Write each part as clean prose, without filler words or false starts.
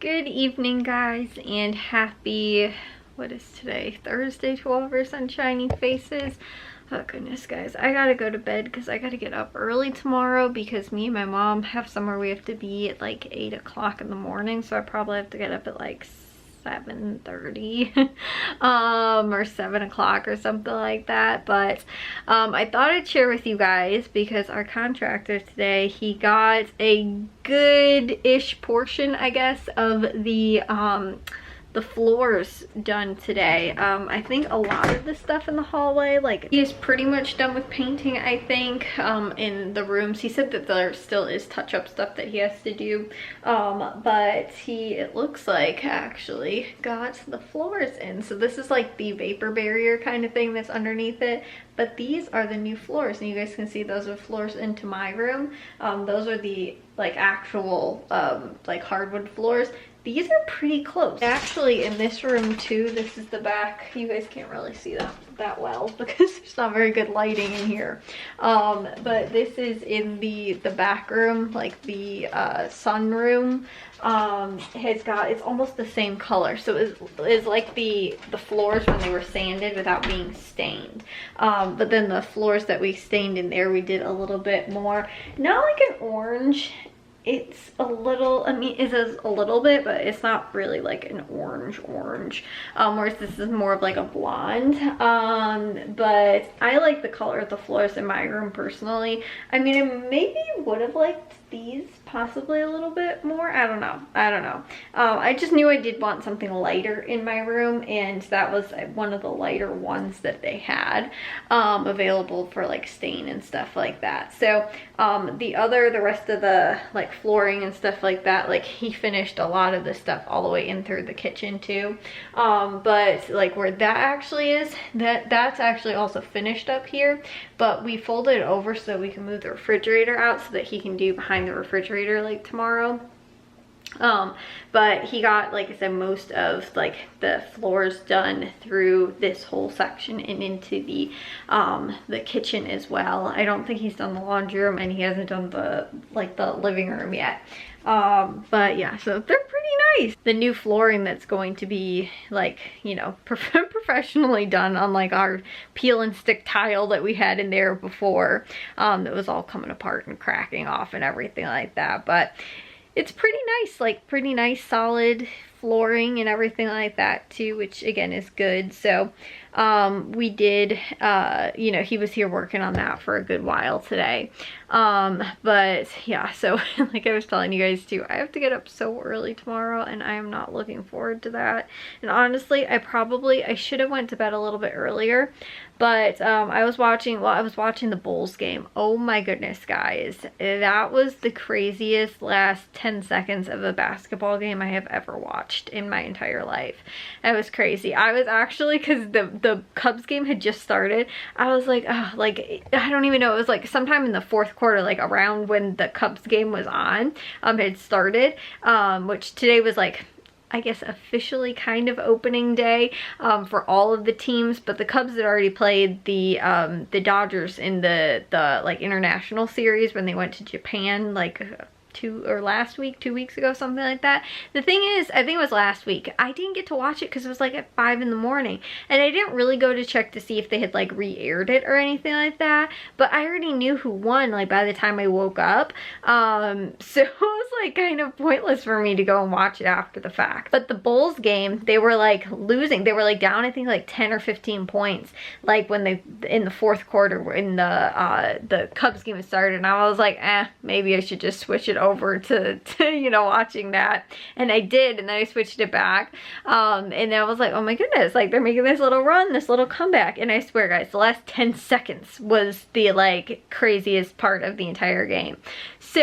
Good evening, guys, and happy, what is today? Thursday to all of our sunshiny faces. Oh goodness, guys, I gotta go to bed because I gotta get up early tomorrow because me and my mom have somewhere we have to be at like 8 o'clock in the morning, so I probably have to get up at like 7:30 or 7 o'clock or something like that. But I thought I'd share with you guys because our contractor today, he got a good-ish portion, I guess, of the floors done today. I think a lot of the stuff in the hallway, like, he is pretty much done with painting, I think, in the rooms. He said that there still is touch-up stuff that he has to do, but it looks like, actually got the floors in. So this is like the vapor barrier kind of thing that's underneath it, but these are the new floors, and you guys can see those are floors into my room. Those are the like actual like hardwood floors. These are pretty close. Actually, in this room too, this is the back. You guys can't really see that well because there's not very good lighting in here. But this is in the back room, like the sunroom. It's almost the same color. So it's like the floors when they were sanded without being stained. But then the floors that we stained in there, we did a little bit more, not like an orange. It's a little, I mean, it is a little bit, but it's not really like an orange. Whereas this is more of like a blonde. But I like the color of the floors in my room personally. I mean, I maybe would have liked these possibly a little bit more. I don't know. I just knew I did want something lighter in my room, and that was one of the lighter ones that they had available for like stain and stuff like that. So the rest of the like flooring and stuff like that, like he finished a lot of the stuff all the way in through the kitchen too. But like where that actually is, that's actually also finished up here, but we folded it over so we can move the refrigerator out so that he can do behind the refrigerator like tomorrow. But he got, like I said, most of like the floors done through this whole section and into the kitchen as well. I don't think he's done the laundry room, and he hasn't done the living room yet. But yeah, so they're pretty nice. The new flooring that's going to be like, you know, professionally done, unlike our peel and stick tile that we had in there before, that was all coming apart and cracking off and everything like that. But it's pretty nice, like pretty nice solid flooring and everything like that too, which again is good. So we did, you know, he was here working on that for a good while today. But yeah, so like I was telling you guys too, I have to get up so early tomorrow, and I am not looking forward to that. And honestly, I should have went to bed a little bit earlier, but I was watching the Bulls game. Oh my goodness, guys, that was the craziest last 10 seconds of a basketball game I have ever watched in my entire life. It was crazy. I was actually, because the Cubs game had just started, I was like, oh, like, I don't even know, it was like sometime in the fourth quarter, like around when the Cubs game was on, had started, which today was like, I guess officially kind of opening day for all of the teams, but the Cubs had already played the Dodgers in the like international series when they went to Japan, like 2 weeks ago, something like that. The thing is, I think it was last week, I didn't get to watch it because it was like at 5 in the morning, and I didn't really go to check to see if they had like re-aired it or anything like that, but I already knew who won like by the time I woke up, so it was like kind of pointless for me to go and watch it after the fact. But the Bulls game, they were like losing, they were like down I think like 10 or 15 points like when they in the fourth quarter when the Cubs game started, and I was like, maybe I should just switch it over to you know, watching that. And I did, and then I switched it back, and I was like, oh my goodness, like they're making this little run, this little comeback. And I swear, guys, the last 10 seconds was the like craziest part of the entire game. So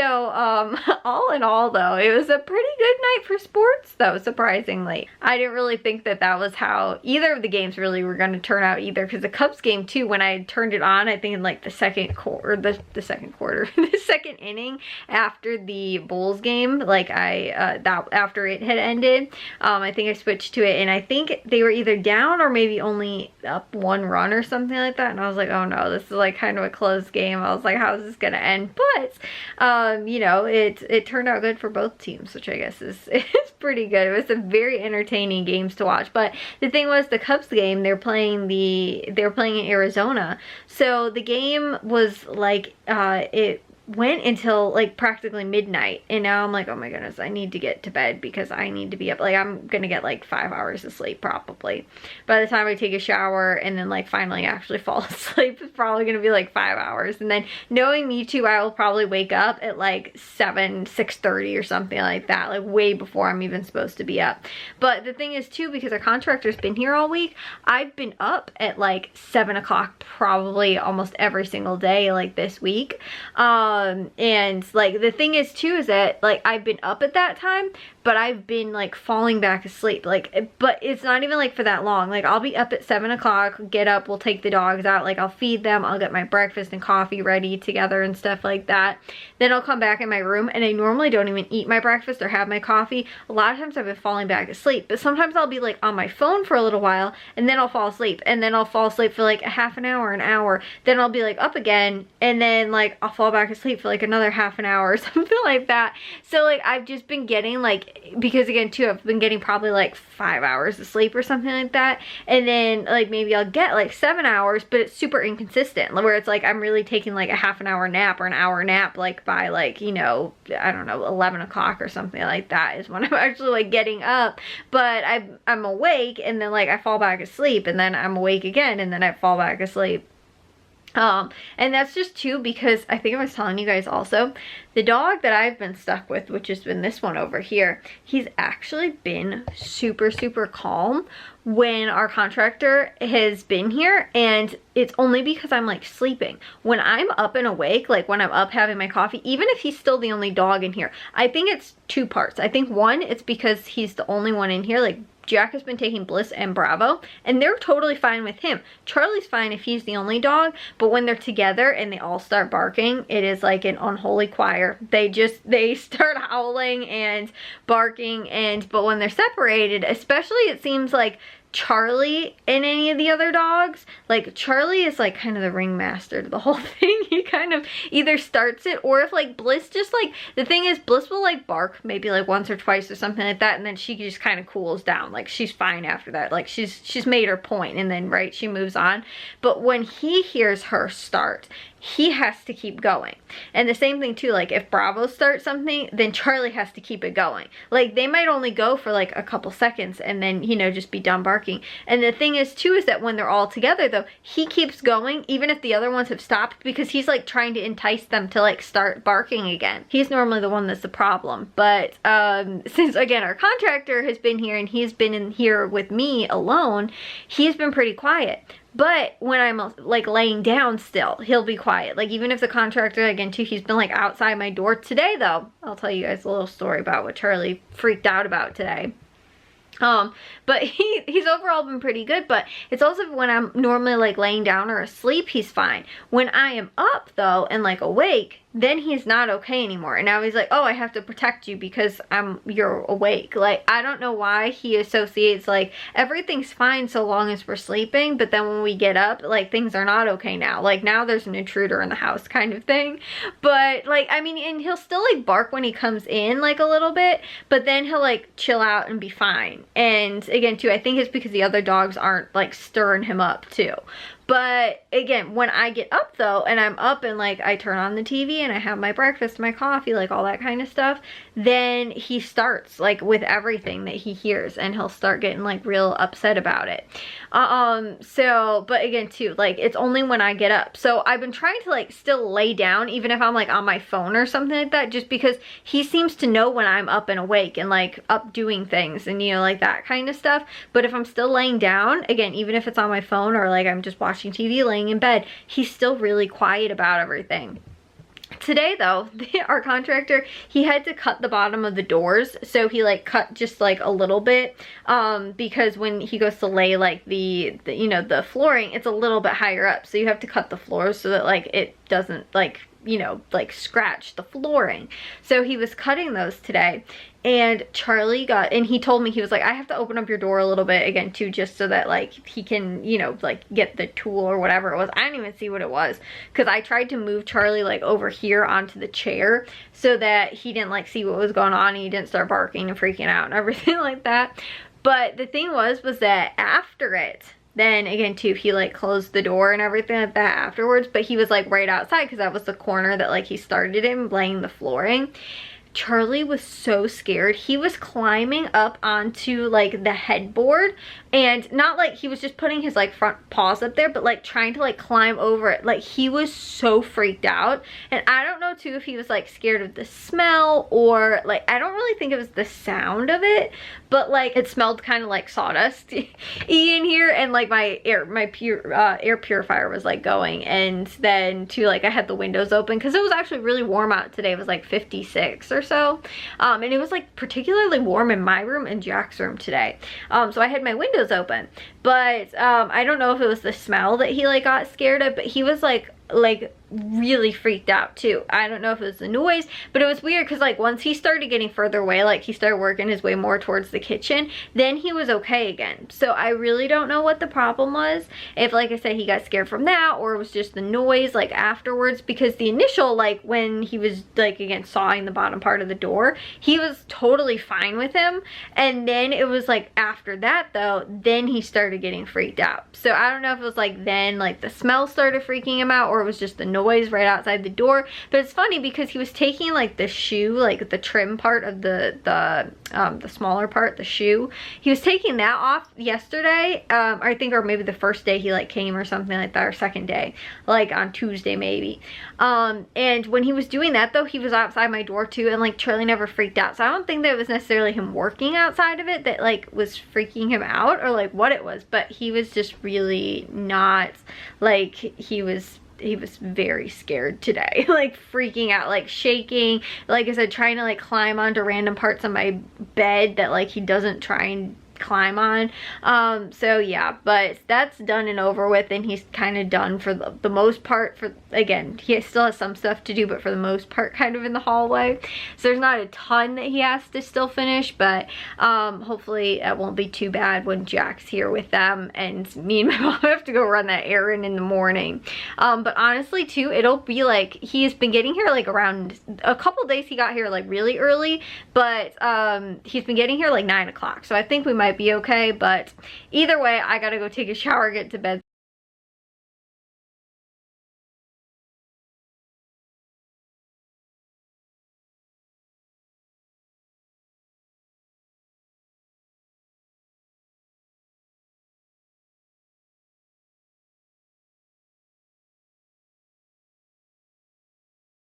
all in all though, it was a pretty good night for sports though, surprisingly. I didn't really think that was how either of the games really were going to turn out either, because the Cubs game too, when I turned it on, I think in like the second inning after the Bulls game, like that after it had ended. I think I switched to it, and I think they were either down or maybe only up 1 run or something like that, and I was like, oh no, this is like kind of a close game. I was like, how is this gonna end? But you know, it turned out good for both teams, which I guess is pretty good. It was a very entertaining games to watch. But the thing was, the Cubs game, they're playing in Arizona, so the game was like it went until like practically midnight, and now I'm like, oh my goodness, I need to get to bed because I need to be up. Like, I'm gonna get like 5 hours of sleep probably by the time I take a shower and then like finally actually fall asleep. It's probably gonna be like 5 hours, and then knowing me too, I will probably wake up at like 6:30 or something like that, like way before I'm even supposed to be up. But the thing is too, because our contractor's been here all week, I've been up at like 7 o'clock probably almost every single day like this week. And like the thing is too, is that like I've been up at that time, but I've been like falling back asleep, like, but it's not even like for that long. Like, I'll be up at 7 o'clock, get up, we'll take the dogs out, like I'll feed them, I'll get my breakfast and coffee ready together and stuff like that. Then I'll come back in my room, and I normally don't even eat my breakfast or have my coffee. A lot of times I've been falling back asleep, but sometimes I'll be like on my phone for a little while, and then I'll fall asleep, and then I'll fall asleep for like a half an hour, an hour, then I'll be like up again, and then like I'll fall back asleep for like another half an hour or something like that. So like I've just been getting like, because again too, I've been getting probably like 5 hours of sleep or something like that, and then like maybe I'll get like 7 hours, but it's super inconsistent, where it's like I'm really taking like a half an hour nap or an hour nap like by like, you know, I don't know, 11 o'clock or something like that is when I'm actually like getting up, but I'm awake, and then like I fall back asleep, and then I'm awake again, and then I fall back asleep. And that's just too because I think I was telling you guys also, the dog that I've been stuck with, which has been this one over here, he's actually been super calm when our contractor has been here, and it's only because I'm like sleeping. When I'm up and awake, like when I'm up having my coffee, even if he's still the only dog in here, I think it's 2 parts. I think one, it's because he's the only one in here. Like, Jack has been taking Bliss and Bravo, and they're totally fine with him. Charlie's fine if he's the only dog, but when they're together and they all start barking, it is like an unholy choir. They start howling and barking, but when they're separated, especially, it seems like Charlie and any of the other dogs, like Charlie is like kind of the ringmaster to the whole thing. He kind of either starts it, or if like Bliss just like, the thing is, Bliss will like bark maybe like once or twice or something like that, and then she just kind of cools down, like she's fine after that, like she's made her point, and then right, she moves on. But when he hears her start, he has to keep going. And the same thing too, like if Bravo starts something, then Charlie has to keep it going. Like, they might only go for like a couple seconds and then, you know, just be done barking. And the thing is too, is that when they're all together though, he keeps going even if the other ones have stopped, because he's like trying to entice them to like start barking again. He's normally the one that's the problem. But since again our contractor has been here and he's been in here with me alone, he's been pretty quiet. But when I'm like laying down still, he'll be quiet. Like, even if the contractor, again too, he's been like outside my door today though. I'll tell you guys a little story about what Charlie freaked out about today. But he's overall been pretty good, but it's also when I'm normally like laying down or asleep, he's fine. When I am up though and like awake, then he's not okay anymore. And now he's like, oh, I have to protect you because you're awake. Like, I don't know why he associates like everything's fine so long as we're sleeping, but then when we get up, like things are not okay now. Like, now there's an intruder in the house kind of thing. But like, I mean, and he'll still like bark when he comes in like a little bit, but then he'll like chill out and be fine. And again too, I think it's because the other dogs aren't like stirring him up too. But again, when I get up though, and I'm up and like I turn on the TV and I have my breakfast, my coffee, like all that kind of stuff, then he starts like with everything that he hears, and he'll start getting like real upset about it. So, but again too, like it's only when I get up. So I've been trying to like still lay down, even if I'm like on my phone or something like that, just because he seems to know when I'm up and awake and like up doing things and, you know, like that kind of stuff. But if I'm still laying down, again, even if it's on my phone or like I'm just watching TV laying in bed, he's still really quiet about everything. Today though, our contractor, he had to cut the bottom of the doors, so he like cut just like a little bit, because when he goes to lay like the you know, the flooring, it's a little bit higher up, so you have to cut the floors so that like it doesn't like you know, like scratch the flooring. So he was cutting those today, and Charlie and he told me, he was like, I have to open up your door a little bit again too, just so that like he can, you know, like get the tool or whatever it was. I didn't even see what it was, because I tried to move Charlie like over here onto the chair so that he didn't like see what was going on and he didn't start barking and freaking out and everything like that. But the thing was that after it, then again too, he like closed the door and everything like that afterwards, but he was like right outside, because that was the corner that like he started in, laying the flooring. Charlie was so scared. He was climbing up onto like the headboard, and not like he was just putting his like front paws up there, but like trying to like climb over it. Like he was so freaked out. And I don't know too if he was like scared of the smell, or like, I don't really think it was the sound of it, but like it smelled kind of like sawdust in here, and like my air purifier was like going, and then too like I had the windows open because it was actually really warm out today. It was like 56 or so, and it was like particularly warm in my room and Jack's room today, so I had my windows open. But I don't know if it was the smell that he like got scared of, but he was like really freaked out too. I don't know if it was the noise, but it was weird because like once he started getting further away, like he started working his way more towards the kitchen, then he was okay again. So I really don't know what the problem was, if like I said he got scared from that, or it was just the noise like afterwards, because the initial like when he was like again sawing the bottom part of the door, he was totally fine with him, and then it was like after that though, then he started getting freaked out. So I don't know if it was like then like the smell started freaking him out, or it was just the noise right outside the door. But it's funny because he was taking like the shoe, like the trim part of the smaller part, the shoe, he was taking that off yesterday, I think, or maybe the first day he like came or something like that, or second day, like on Tuesday maybe. And when he was doing that though, he was outside my door too, and like Charlie never freaked out. So I don't think that it was necessarily him working outside of it that like was freaking him out, or like what it was, but he was just really not, like he was very scared today, like freaking out, like shaking, like I said, trying to like climb onto random parts of my bed that like he doesn't try and climb on. So yeah, but that's done and over with, and he's kind of done for the most part. For again, he still has some stuff to do, but for the most part kind of in the hallway, so there's not a ton that he has to still finish. But hopefully it won't be too bad when Jack's here with them, and me and my mom have to go run that errand in the morning. But honestly too, it'll be like, he's been getting here like around a couple days. He got here like really early, but he's been getting here like 9 o'clock, so I think we might be okay. But either way, I gotta go take a shower, get to bed